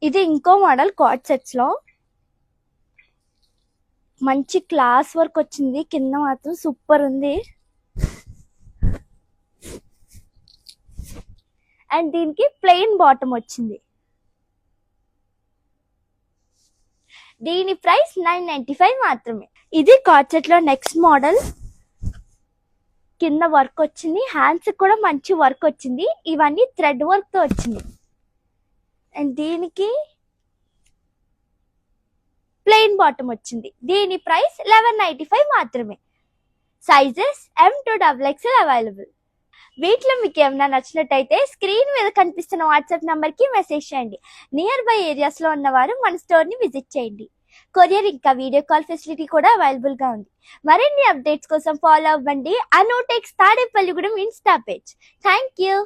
ఇది ఇంకో model card sets లో మంచి క్లాస్ వర్క్ వచ్చింది. కింద మాత్రం సూపర్ ఉంది. అండ్ దీనికి ప్లెయిన్ బాటమ్ వచ్చింది. దీని ప్రైస్ 995 మాత్రమే. ఇది కార్డ్ సెట్ లో నెక్స్ట్ మోడల్. కింద వర్క్ వచ్చింది, హ్యాండ్స్ కూడా మంచి వర్క్ వచ్చింది. ఇవన్నీ థ్రెడ్ వర్క్ తో వచ్చింది. అండ్ దీనికి ప్లెయిన్ బాటమ్ వచ్చింది. దీని ప్రైస్ 1195 మాత్రమే. Sizes M2XXL available. వీటిలో మీకు ఏమైనా నచ్చినట్టయితే స్క్రీన్ మీద కనిపిస్తున్న వాట్సాప్ నంబర్ కి మెసేజ్ చేయండి. నియర్ బై ఏరియాస్ లో ఉన్నవారు మన స్టోర్ ని విజిట్ చేయండి. కొరియర్ ఇంకా వీడియో కాల్ ఫెసిలిటీ కూడా అవైలబుల్ గా ఉంది. మరిన్ని అప్డేట్స్ కోసం ఫాలో అవ్వండి Anutex Tadepalligudem Insta page. Thank you.